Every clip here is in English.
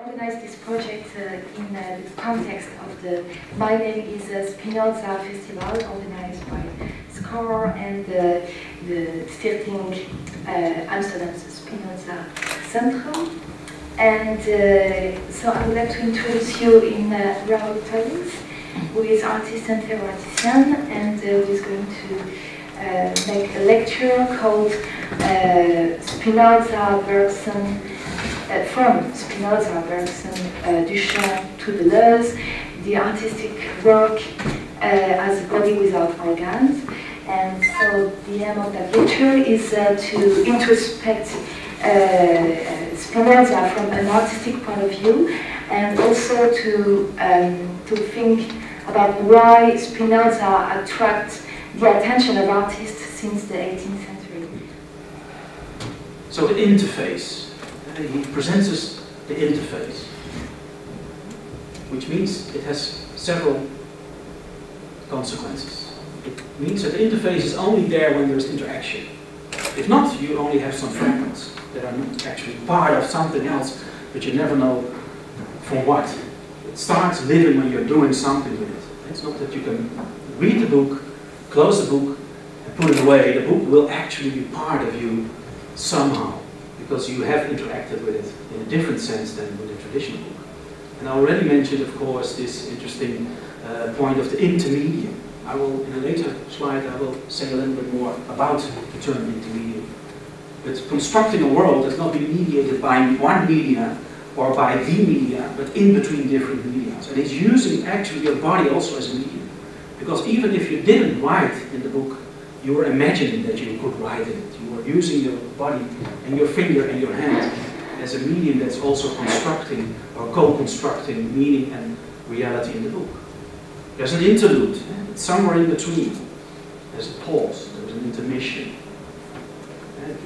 organized this project in the context of the My Name is Spinoza Festival organized by SCORE and the Stichting Amsterdam's Spinoza Centrum. And so I would like to introduce you in Raoul Teulings, who is artist and theoretician, and who is going to make a lecture called Spinoza, Bergson, from Spinoza, Bergson, Duchamp to Deleuze, the artistic work as a body without organs. And so the aim of that lecture is to introspect Spinoza from an artistic point of view, and also to think about why Spinoza attracts the attention of artists since the 18th century. So the interface. He presents us the interface, which means it has several consequences. It means that the interface is only there when there's interaction. If not, you only have some fragments that are not actually part of something else, but you never know from what. It starts living when you're doing something with it. It's not that you can read the book, close the book, and put it away. The book will actually be part of you somehow, because you have interacted with it in a different sense than with a traditional book. And I already mentioned, of course, this interesting point of the intermedium. I will, in a later slide, I will say a little bit more about the term intermedium. But constructing a world has not been mediated by one media or by the media, but in between different media. And it's using actually your body also as a medium. Because even if you didn't write in the book, you were imagining that you could write in it. You were using your body and your finger and your hand as a medium that's also constructing or co-constructing meaning and reality in the book. There's an interlude, it's somewhere in between. There's a pause, there's an intermission.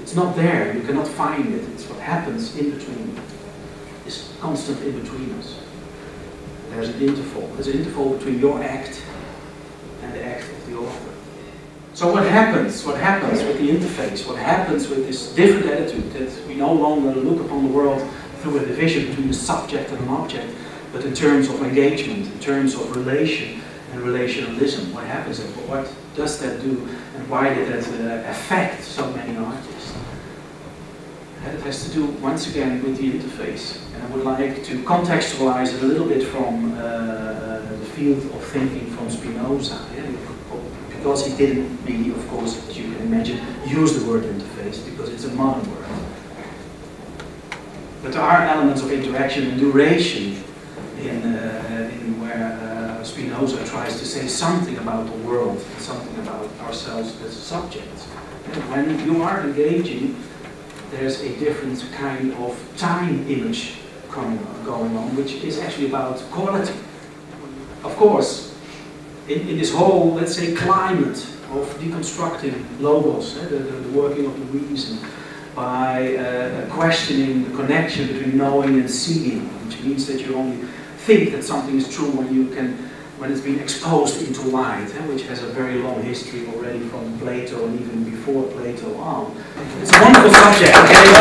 It's not there, you cannot find it. It's what happens in between. It's constant in between us. There's an interval. There's an interval between your act and the act of the author. So what happens? What happens with the interface? What happens with this different attitude that we no longer look upon the world through a division between a subject and an object, but in terms of engagement, in terms of relation and relationalism? What happens and what does that do, and why did that affect so many artists? And it has to do, once again, with the interface. And I would like to contextualize it a little bit from the field of thinking from Spinoza. Because he didn't really, of course, as you can imagine, use the word interface, because it's a modern word. But there are elements of interaction and duration in where Spinoza tries to say something about the world, something about ourselves as subjects. And when you are engaging, there's a different kind of time image going on, which is actually about quality. Of course, in this whole, let's say, climate of deconstructing logos, the working of the reason, by questioning the connection between knowing and seeing, which means that you only think that something is true when it's been exposed into light, which has a very long history already from Plato and even before Plato on. It's a wonderful subject, okay?